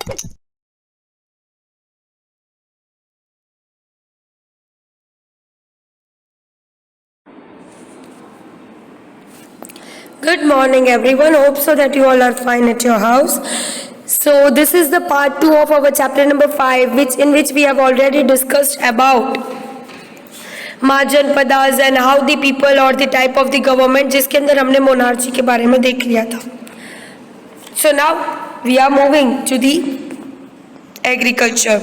Good morning, everyone. Hope so that you all are fine at your house. So this is the part 2 of our chapter number 5, in which we have already discussed about mahajanapadas and how the people or the type of the government, जिसके अंदर हमने monarchy के बारे में देख लिया था. So now we are moving to the agriculture.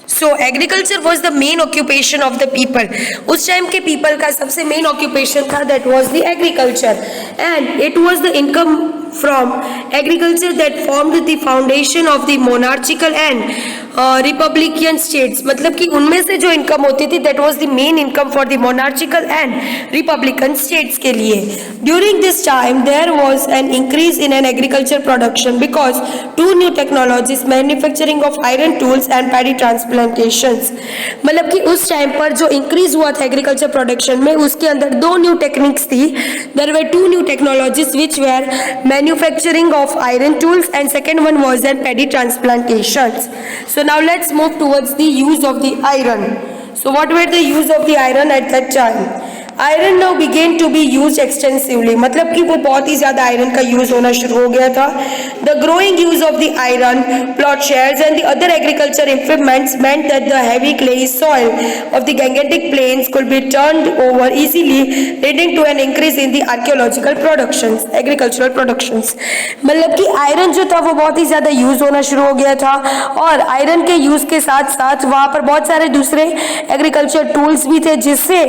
So agriculture was the main occupation of the people. उस टाइम के people का सबसे main occupation था, that was the agriculture, and it was the income from agriculture that formed the foundation of the monarchical and republican states. मतलब कि उनमें से जो income होती थी, that was the main income for the monarchical and republican states के लिए. During this time there was an increase in an agriculture production because two new technologies, manufacturing of iron tools and paddy transplantations. मतलब कि उस time पर जो increase हुआ था agriculture production में, उसके अंदर दो new techniques थी. There were two new technologies which were manufacturing of iron tools and second one was an paddy transplantations. So now let's move towards the use of the iron. So what were the use of the iron at that time? Iron now began to be use extensively. मतलब कि वो बहुत ही ज्यादा iron का use होना शुरू हो गया था. The growing use of the iron, ploughshares and the other agriculture improvements meant that the heavy clay soil of the Gangetic plains could be turned over easily, leading to an increase in the archaeological productions, agricultural productions. मतलब कि iron जो था वो बहुत ही ज्यादा use होना शुरू हो गया था, और आयरन के यूज के साथ साथ वहां पर बहुत सारे दूसरे एग्रीकल्चर टूल्स भी थे, जिससे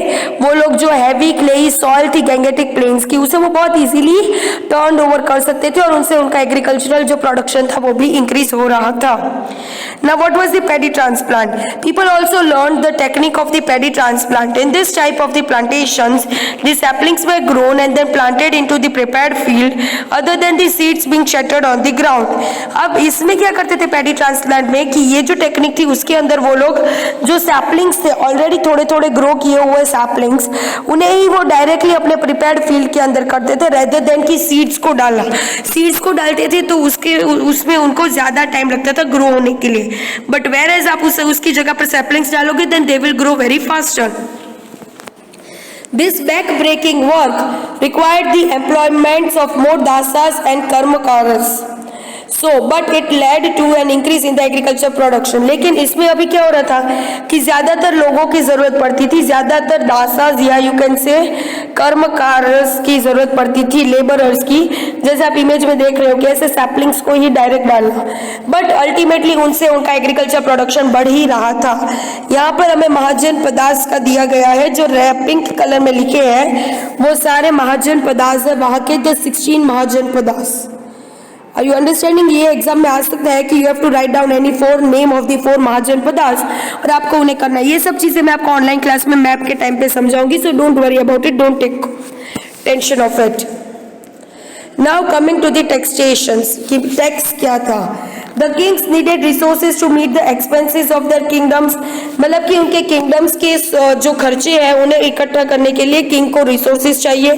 वो लोग जो हैवी क्लेई सॉइल थी गैंगेटिक प्लेन्स की, उसे वो बहुत इजीली टर्न ओवर कर सकते थे, और उनसे उनका एग्रीकल्चरल जो प्रोडक्शन था वो भी इंक्रीज हो रहा था. Now what was the paddy transplant? People also learned the technique of the paddy transplant. In this type of the plantations, the saplings were grown and then planted into the prepared field, other than the seeds being shattered on the ground. अब इसमें क्या करते थे paddy transplant में, कि ये जो technique थी उसके अंदर वो लोग जो सैपलिंग्स थे, ऑलरेडी थोड़े थोड़े ग्रो किए हुए सैपलिंग्स, उन्हें ही वो डायरेक्टली अपने प्रिपेयर्ड फील्ड के अंदर करते थे, रेदर देन कि सीड्स को डालना. सीड्स को डालते थे तो उसमें उनको ज्यादा टाइम लगता था ग्रो होने के लिए, बट वेयर एज आप उसकी जगह पर सैपलिंग्स डालोगे then they will grow very faster. This back-breaking work required the employments of more dasas and karmakaras. So, but it led to an increase in the agriculture production. लेकिन इसमें अभी क्या हो रहा था कि ज्यादातर लोगों की जरूरत पड़ती थी, ज्यादातर दासास या यू कैन से कर्मकार्स की जरूरत पड़ती थी, लेबरर्स की, जैसे आप इमेज में देख रहे हो कि ऐसे सैपलिंग्स को ही डायरेक्ट डालना, बट अल्टीमेटली उनसे उनका एग्रीकल्चर प्रोडक्शन बढ़ ही रहा था. यहाँ पर हमें महाजन पदार्थ का दिया गया है, जो पिंक कलर में लिखे हैं वो सारे महाजन पदार्थ है, वहां के द 16 महाजन पदार्थ. Are you understanding? ये एग्जाम में आ सकता है कि you have to write down any 4 name of the 4 महाजन पदार्थ, और आपको उन्हें करना है. ये सब चीजें मैं आपको ऑनलाइन क्लास में मैप के टाइम पे समझाऊंगी, so don't worry about it, don't take tension of it. Now coming to the taxations, कि टैक्स क्या था. The kings needed resources to meet the expenses of their kingdoms. मतलब कि उनके kingdoms के जो खर्चे हैं उन्हें इकट्ठा करने के लिए किंग को रिसोर्सेज चाहिए,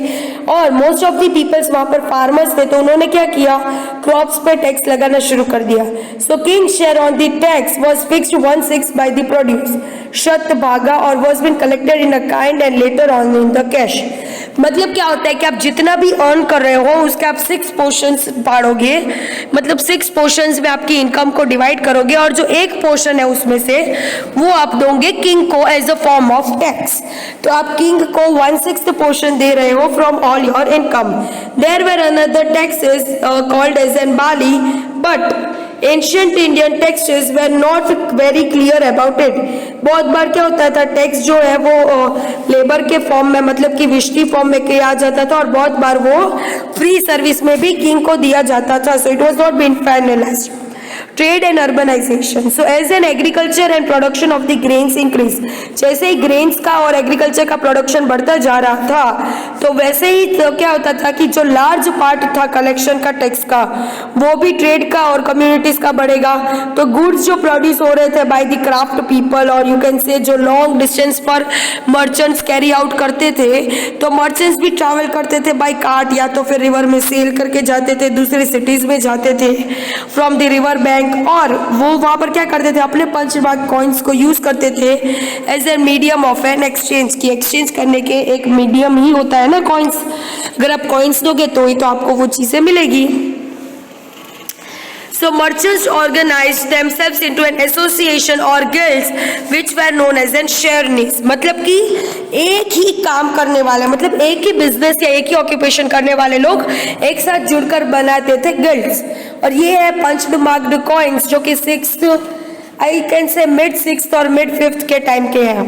और मोस्ट ऑफ द पीपल्स वहां पर फार्मर्स थे, तो उन्होंने क्या किया, क्रॉप्स पे टैक्स लगाना शुरू कर दिया. So king share on the tax was fixed 1/6 by the produce, शत भागा, और was been collected in a kind and later on in the cash. मतलब क्या होता है कि आप जितना भी अर्न कर रहे हो उसके आप 6 पोर्शंस बांटोगे, मतलब 6 पोर्शंस में आपकी इनकम को डिवाइड करोगे, और जो एक पोर्शन है उसमें से वो आप दोगे किंग को as a form of tax. तो आप किंग को 1/6 पोर्शन दे रहे हो from all your income. There were another taxes called as an bali, but ancient Indian taxes were not very clear about it. बहुत बार क्या होता था, टैक्स जो है वो लेबर के फॉर्म में, मतलब कि विष्टी फॉर्म में किया जाता था, और बहुत बार वो फ्री सर्विस में भी किंग को दिया जाता था. So it was not been finalised. Trade and urbanisation. So as an agriculture and production of the grains increase, जैसे ही ग्रेन्स का और एग्रीकल्चर का प्रोडक्शन बढ़ता जा रहा था तो वैसे ही तो क्या होता था कि जो लार्ज पार्ट था कलेक्शन का टैक्स का वो भी ट्रेड का और कम्युनिटीज का बढ़ेगा. तो गुड्स जो प्रोड्यूस हो रहे थे बाय द क्राफ्ट पीपल और यू कैन से जो लॉन्ग डिस्टेंस पर मर्चेंट्स कैरी आउट करते थे, तो मर्चेंट्स भी ट्रैवल करते थे बाय कार्ट या तो फिर रिवर में सेल करके जाते थे, दूसरे सिटीज में जाते थे फ्रॉम द रिवर बैंक, और वो वहां पर क्या करते थे अपने पंच मार्क कॉइन्स को यूज करते थे as a medium of an exchange, की एक्सचेंज करने के एक मीडियम ही होता है ना कॉइन्स. अगर आप कॉइन्स दोगे तो ही तो आपको वो चीजें मिलेगी. So merchants organized themselves into an association or guilds which were known as an sharenis. मतलब कि एक ही काम करने वाले, मतलब एक ही बिजनेस या एक ही ऑक्यूपेशन करने वाले लोग एक साथ जुड़कर बनाते थे गिल्ड्स. और ये है पंच्ड मार्क्ड कॉइन्स जो कि I can say mid 6th और मिड 5th के टाइम के हैं.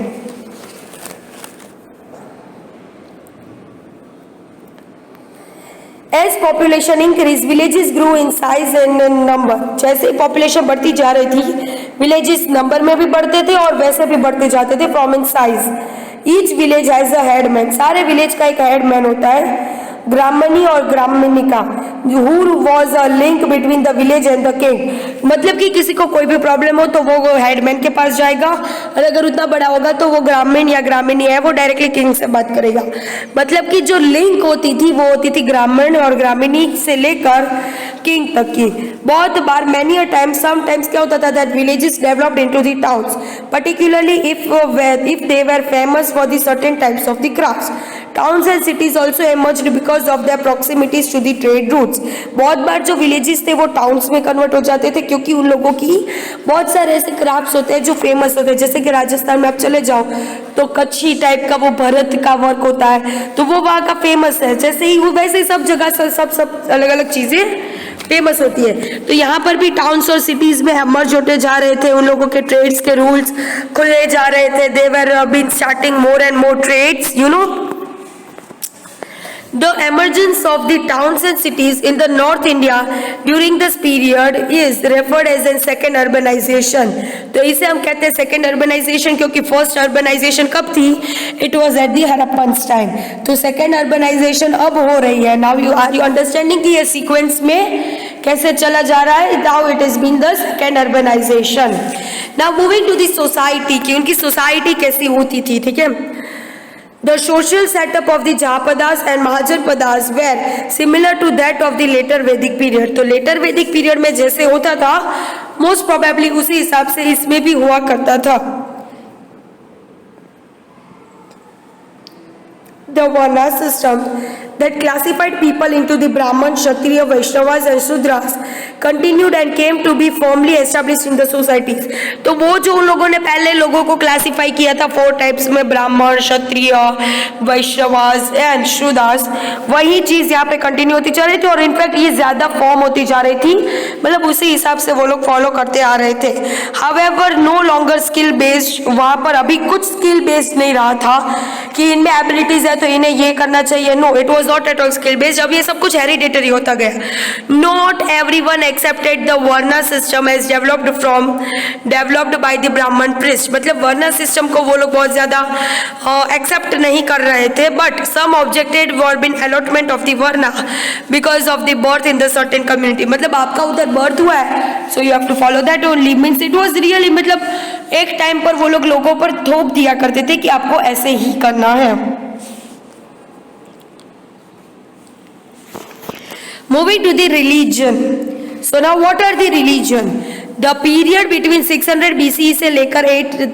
As population increased, villages grew in size and in number. जैसे पॉपुलेशन बढ़ती जा रही थी, villages नंबर में भी बढ़ते थे और वैसे भी बढ़ते जाते थे from in size. Each village has a headman. सारे विलेज का एक हेडमैन होता है. ग्रामणी और ग्रामणिका, who was a link between the village and the king. मतलब कि किसी को कोई भी प्रॉब्लम हो तो वो हेडमैन के पास जाएगा, और अगर उतना बड़ा होगा तो वो ग्रामीण या ग्रामीणी है वो डायरेक्टली किंग से बात करेगा. मतलब कि जो लिंक होती थी वो होती थी ग्रामीण और ग्रामीणी से लेकर किंग तक की. बहुत बार मैनी अ टाइम समटाइम्स क्या होता था that villages developed into the towns, particularly if they were famous for the certain types of the crafts. Towns and cities also emerged because of their proximities to the trade routes. बहुत बार जो villages थे वो towns में convert हो जाते थे क्योंकि उन लोगों की बहुत सारे ऐसे crafts होते हैं जो famous होते हैं. जैसे कि राजस्थान में आप चले जाओ तो कच्छी टाइप का वो भरत का वर्क होता है, तो वो वहाँ का फेमस है. जैसे ही वो वैसे ही सब जगह सब अलग अलग चीजें फेमस होती है. तो यहाँ पर भी टाउन्स और सिटीज में मर्ज होते जा रहे थे, उन लोगों के ट्रेड्स के रूल्स खुले जा रहे थे. They were been starting more and more trades, you know. The emergence of the towns and cities in the North India during this period is referred as a second urbanization. तो इसे हम कहते हैं second urbanization क्योंकि first urbanization कब थी? It was at the Harappan's time. तो second urbanization अब हो रही है. Now are you understanding कि ये sequence में कैसे चला जा रहा है? Now it has been the second urbanization. Now moving to the society, कि उनकी society कैसी होती थी, ठीक है. The social setup of the Jahapadas and Mahajanpadas were similar to that of the later Vedic period. तो later Vedic period में जैसे होता था most probably उसी हिसाब से इसमें भी हुआ करता था. The Varna system that classified people into the Brahman, Kshatriya, Vaishnavas and Shudras continued and came to be firmly established in the societies. तो वो जो उन लोगों ने पहले लोगों को क्लासिफाई किया था 4 टाइप्स में, ब्राह्मण, क्षत्रिय, वैश्यवास एंड शूद्रास, वही चीज यहाँ पे कंटिन्यू होती जा रही थी और इनफैक्ट ये ज्यादा फॉर्म होती जा रही थी. मतलब उसी हिसाब से वो लोग फॉलो करते आ रहे थे. However, no longer skill based, वहां पर अभी कुछ स्किल बेस्ड नहीं रहा था कि इनमें एबिलिटीज है तो इन्हें ये करना चाहिए. No, it was not at all skill based. अब ये सब कुछ हेरिडेटरी होता गया. Not everyone accepted the varna system as developed by the Brahmin priest. मतलब वर्ना सिस्टम को वो लोग बहुत ज्यादा एक्सेप्ट नहीं कर रहे थे. But some objected were been allotment of the varna because of the birth in the certain community. मतलब आपका उधर बर्थ हुआ है so you have to follow that only. Means it was really, मतलब एक टाइम पर वो लोग लोगों पर थोप दिया करते थे कि आपको ऐसे ही करना है. Moving to the religion. So now what are the religion? The period between 600 BCE से लेकर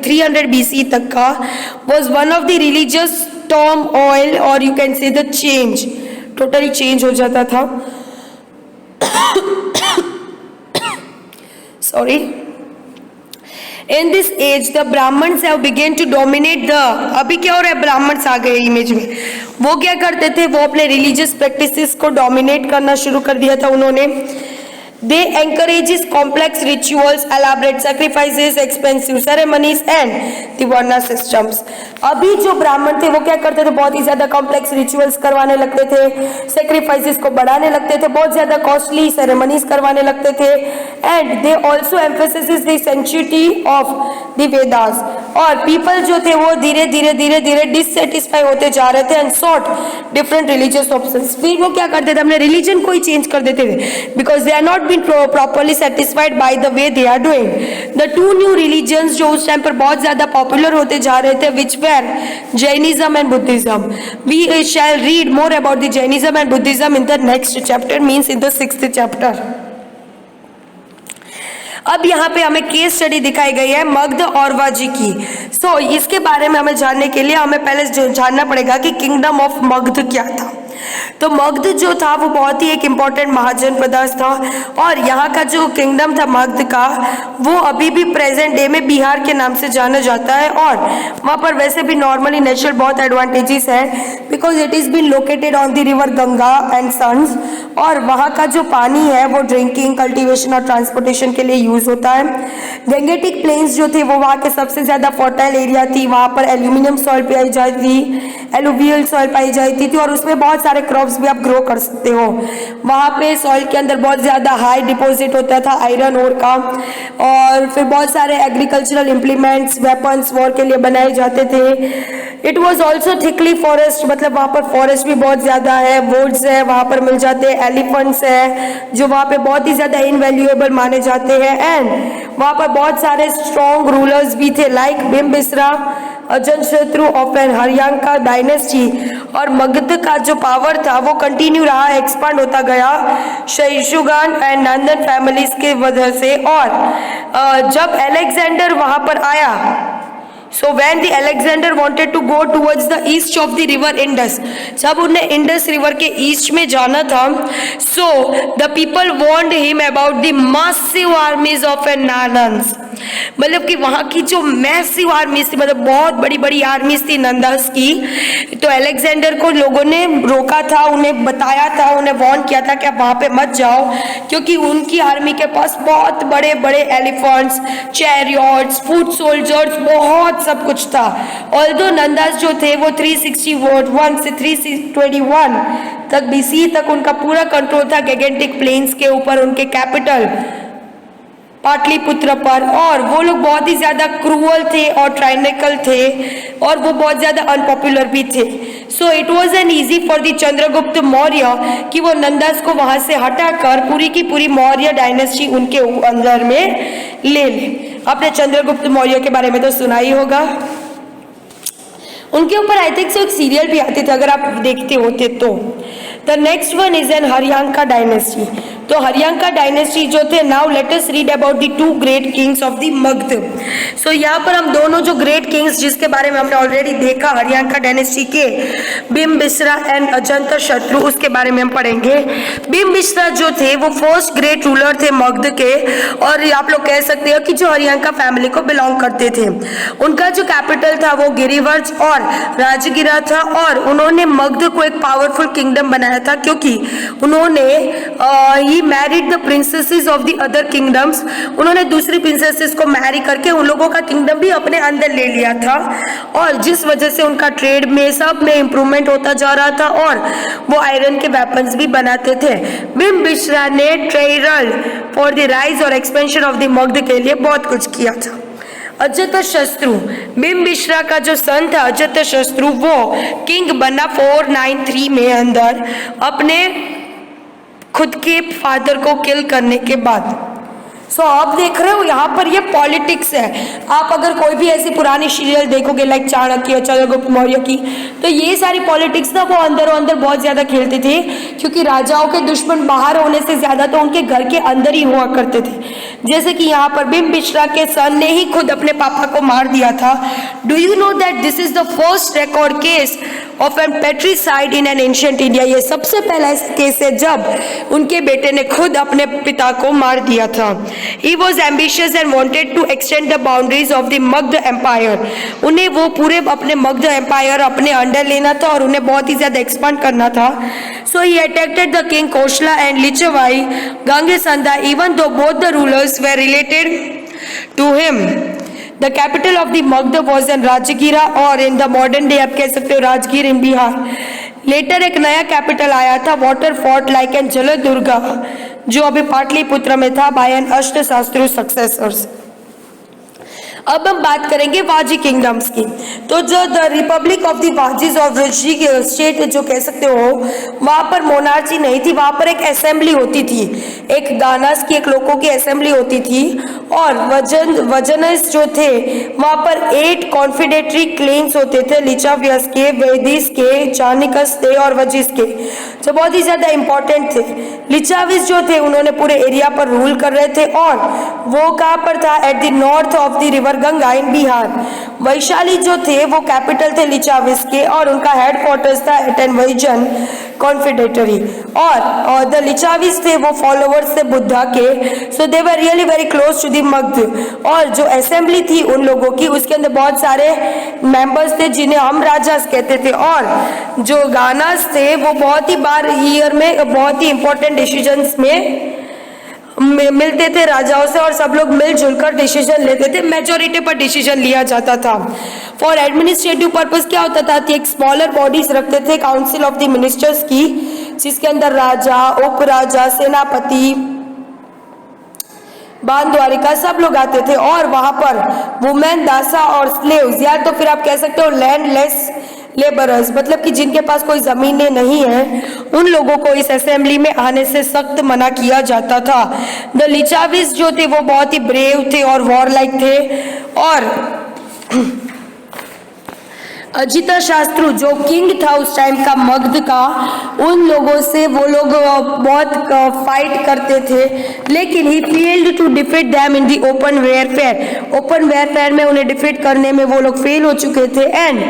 300 BCE तक का was one of the religious turmoil or you can say the change. Totally change हो जाता था. Sorry. In this age, the Brahmins have begun to dominate the. अभी क्या हो रहा है? ब्राह्मण्स आ गए इमेज में. वो क्या करते थे? वो अपने रिलीजियस प्रैक्टिसेस को डोमिनेट करना शुरू कर दिया था उन्होंने. They encourages complex rituals, elaborate sacrifices, expensive ceremonies and the varna systems. अभी जो ब्राह्मण थे वो क्या करते थे, बहुत ही ज्यादा कॉम्प्लेक्स रिचुअल्स करवाने लगते थे, सेक्रीफाइसेस को बढ़ाने लगते थे, बहुत ज्यादा कॉस्टली सेरेमनीज करवाने लगते थे, and they also emphasis the sanctity of the Vedas. और पीपल जो थे वो धीरे धीरे डिससेटिस्फाई होते जा रहे थे and sought different religious options. फिर वो क्या करते थे, अपने रिलीजन को ही चेंज कर देते थे, because they are not been properly satisfied by the way they are doing. The two new religions जो उस टाइम पर बहुत ज्यादा पॉपुलर होते जा रहे थे, which were Jainism and Buddhism. We shall read more about the Jainism and Buddhism in the next chapter, means in the 6th chapter. अब यहाँ पे हमें केस स्टडी दिखाई गई है मगध औरवा जी की. सो इसके बारे में हमें जानने के लिए हमें पहले जानना पड़ेगा कि किंगडम ऑफ मगध क्या था. तो मगध जो था वो बहुत ही एक इम्पॉर्टेंट महाजनपद था, और यहाँ का जो किंगडम था मगध का, वो अभी भी प्रेजेंट डे में बिहार के नाम से जाना जाता है. और वहाँ पर वैसे भी नॉर्मली नेचुरल बहुत एडवांटेजेस है, because it is been located on the river Ganga and sons. और वहाँ का जो पानी है वो ड्रिंकिंग, कल्टीवेशन और ट्रांसपोर्टेशन के लिए यूज होता है. गंगेटिक प्लेन्स जो थे वो वहाँ के सबसे ज्यादा फर्टाइल एरिया थी. वहाँ पर एल्यूमिनियम सॉइल पाई जाती थी, एलुवियल सॉइल पाई जाती थी, और उसमें बहुत सारे क्रॉप्स भी आप ग्रो कर सकते हो. वहाँ पे सॉइल के अंदर बहुत ज्यादा हाई डिपॉजिट होता था आयरन ओर का, और फिर बहुत सारे एग्रीकल्चरल इम्प्लीमेंट्स, वेपन्स वॉर के लिए बनाए जाते थे. It was also thickly forest, मतलब वहाँ पर फॉरेस्ट भी बहुत ज्यादा है, वुड्स है वहाँ पर मिल जाते हैं, एलिफेंट्स है जो वहाँ पे बहुत ही ज्यादा इनवैल्यूएबल माने जाते हैं. एंड वहाँ पर बहुत सारे स्ट्रॉन्ग रूलर्स भी थे, like Bimbisara, Ajatashatru of an Haryanka dynasty. और मगध का जो पावर था वो कंटिन्यू रहा, एक्सपांड होता गया शैशुगान एंड नंदन फैमिलीज के वजह से. और जब अलेक्जेंडर वहां पर आया, so when the Alexander wanted to go towards the east of the river Indus, जब उन्हें इंडस रिवर के ईस्ट में जाना था, so the people warned him about the massive armies of Nandans. मतलब कि वहाँ की जो मैसिव आर्मीज थी, मतलब बहुत बड़ी बड़ी आर्मीज थी नंदास की. तो अलेक्जेंडर को लोगों ने रोका था, उन्हें बताया था, उन्हें वार्न किया था कि आप वहाँ पे मत जाओ, क्योंकि उनकी आर्मी के पास बहुत बड़े बड़े एलिफेंट्स, चैरियट्स, फुट सोल्जर्स, बहुत सब कुछ था. ऑल्दो नंदास जो थे वो 361 से 321 तक बीसी तक उनका पूरा कंट्रोल था गैगेंटिक प्लेन्स के ऊपर, उनके कैपिटल पाटलिपुत्र पर. और वो लोग बहुत ही ज्यादा क्रूअल थे और ट्राइनेकल थे, और वो बहुत ज्यादा अनपॉपुलर भी थे. So it was an easy for the Chandragupta Maurya कि वो नंदास को वहां से हटाकर पूरी की पूरी मौर्य डायनेस्टी उनके अंदर में ले ले. आपने चंद्रगुप्त मौर्य के बारे में तो सुना ही होगा. उनके ऊपर आई थिंक एक सीरियल भी आते थे अगर आप देखते होते तो. The next one is an Haryanka dynasty. तो हरियांका डायनेस्टी जो थे, now let us read about the 2 great kings of the Magadha. So यहाँ पर हम दोनों जो ग्रेट किंग्स जिसके बारे में हमने ऑलरेडी देखा हरियांका डायनेस्टी के, बिम्बिसरा एंड अजातशत्रु, उसके बारे में हम पढ़ेंगे. बिम्बिसरा जो थे वो फर्स्ट ग्रेट रूलर थे मगध के, और आप लोग कह सकते हो कि जो हरियांका फैमिली को बिलोंग करते थे. उनका जो कैपिटल था वो गिरिवर्ज और राजगिरा था, और उन्होंने मगध को एक पावरफुल किंगडम बनाया था, क्योंकि उन्होंने he married the princesses of the other kingdoms. उन्होंने दूसरी प्रिंसेसेस को मैरी करके उन लोगों का किंगडम भी अपने अंदर ले लिया था, और जिस वजह से उनका ट्रेड में सब में इंप्रूवमेंट होता जा रहा था, और वो आयरन के वेपन्स भी बनाते थे. बिम्बिसरा ने ट्रेरल फॉर द राइज और एक्सपेंशन ऑफ द मगध के लिए बहुत कुछ किया था. अजातशत्रु, बिम्बिसरा का जो सन था अजातशत्रु, वो किंग बना 493 में अंदर अपने खुद के फादर को किल करने के बाद. सो आप देख रहे हो यहाँ पर ये पॉलिटिक्स है. आप अगर कोई भी ऐसी पुरानी सीरियल देखोगे लाइक चाणक्य, चंद्रगुप्त मौर्य की, तो ये सारी पॉलिटिक्स ना वो अंदर बहुत ज्यादा खेलते थे, क्योंकि राजाओं के दुश्मन बाहर होने से ज्यादा तो उनके घर के अंदर ही हुआ करते थे. जैसे कि यहाँ पर बिम्बिसरा के सन ने ही खुद अपने पापा को मार दिया था. Do you know that this is the first record case of an patricide in an ancient India. ये सबसे पहला केस है जब उनके बेटे ने खुद अपने पिता को मार दिया था. He was ambitious and wanted to extend the boundaries of the Magध empire. उन्हें वो पूरे अपने मगध एम्पायर अपने अंडर लेना था और उन्हें बहुत ही ज्यादा एक्सपांड करना था. So he attacked the king Koshala and Lichavai Gangesanda, even though both the rulers were related to him. The capital of the Magध was in Rajgira, और in the modern day आप कह सकते हो राजगीर in बिहार. लेटर एक नया capital आया था, water fort like and जलदुर्गा, जो अभी पाटलिपुत्र में था, बाय एन अष्टशास्त्रु सक्सेसर्स. अब हम बात करेंगे वाजी किंगडम्स की. तो जो द रिपब्लिक ऑफ द वाजीज और वृश्ची स्टेट जो कह सकते हो, वहां पर मोनार्ची नहीं थी, वहां पर एक असेंबली होती थी, एक गानास की, एक लोगों की असेंबली होती थी. और वजनस जो थे वहां पर 8 कॉन्फिडेटरी क्लेम्स होते थे, लिचावियस के, वेदिस के, चाणिकस थे और वजिस के, जो बहुत ही ज्यादा इंपॉर्टेंट थे. लिचाविस जो थे उन्होंने पूरे एरिया पर रूल कर रहे थे, और वो कहाँ पर था? At the north of the river Ganga in Bihar. Vaishali जो थे वो कैपिटल थे लिचाविस के, और उनका हेडक्वार्टर्स था एट एन वैजन कॉन्फिडेटरी. और द लिचाविस थे वो फॉलोअर्स थे बुद्धा के, so they were really very close to the Magadha. और जो असेंबली थी उन लोगों की, उसके अंदर बहुत सारे मेंबर्स थे जिन्हें हम राजास कहते थे. और जो गानास थे वो बहुत ही बार ईयर में बहुत ही इंपॉर्टेंट डिसीजंस में मिलते थे राजाओं से, और सब लोग मिलजुल कर डिसीजन लेते थे, मेजोरिटी पर डिसीजन लिया जाता था. फॉर एडमिनिस्ट्रेटिव पर्पस क्या होता था कि एक स्मॉलर बॉडीज रखते थे, काउंसिल ऑफ द मिनिस्टर्स की, जिसके अंदर राजा, उपराजा, सेनापति, बानद्वारिका सब लोग आते थे. और वहां पर वुमेन, दासा और स्लेव्स, या तो फिर आप कह सकते हो लैंडलेस लेबरर्स, मतलब कि जिनके पास कोई जमीनें नहीं है, उन लोगों को इस असेंबली में आने से सख्त मना किया जाता था. द लिचाविस जो थे वो बहुत ही ब्रेव थे और वॉरलाइक थे. और अजिता शास्त्रु जो किंग था उस टाइम का मगध का, उन लोगों से वो लोग बहुत फाइट करते थे, लेकिन he failed to defeat them in the open warfare. Open warfare में उन्हें डिफीट करने में वो लोग फेल हो चुके थे. And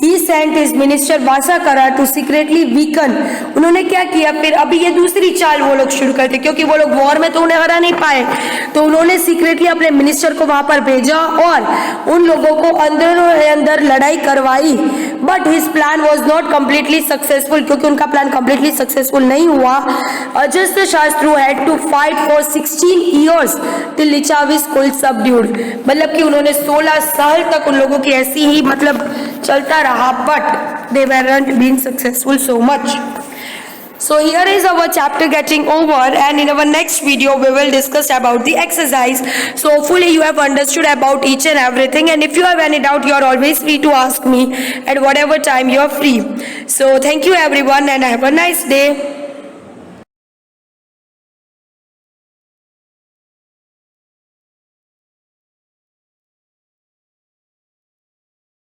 he sent his minister Vassakara to secretly weaken. उन्होंने क्या किया फिर? अभी ये दूसरी चाल वो लोग शुरू करते, क्योंकि वो लोग वॉर में तो उन्हें हरा नहीं पाए, तो उन्होंने सीक्रेटली अपने मिनिस्टर को वहां पर भेजा और उन लोगों को अंदर लड़ाई करवाई. But his plan was not completely successful, क्योंकि उनका प्लान कम्प्लीटली सक्सेसफुल नहीं हुआ. Ajatashatru had to fight for 16 years till Licchavis could subdued. मतलब कि उन्होंने 16 साल तक उन लोगों की ऐसी ही मतलब चलता रहा, but they weren't been successful so much. So here is our chapter getting over, and in our next video we will discuss about the exercise. So hopefully you have understood about each and everything, and if you have any doubt you are always free to ask me at whatever time you are free. So thank you everyone and have a nice day.